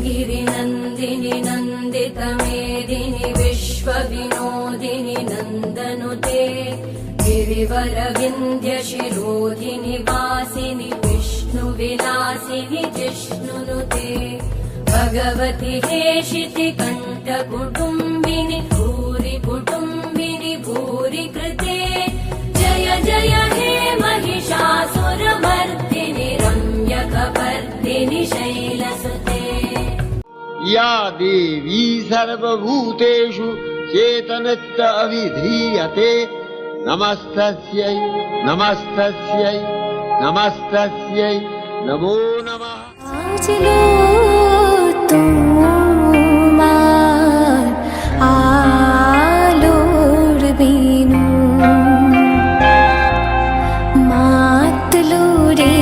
गिरिनन्दिनि नन्दितमेदिनि विश्वविनोदिनि नन्दनुते गिरिवरविन्द्यशिरोधिनि वासिनि विष्णुविलासिनि जिष्णुनुते भगवति हेशिति कण्ठकुटुम्बिनि भूरि कुटुम्बिनि भूरि कृते जय जय हे महिषासुरमर्दिनि रम्यकपर्दिनि शैलसुते या देवी सर्वभूतेषु चेतनच्च अविधीयते नमस्तस्यै नमस्तस्यै नमस्तस्यै नमो नमः। आज लो तुम्हार आलोर बीनु मात लो रे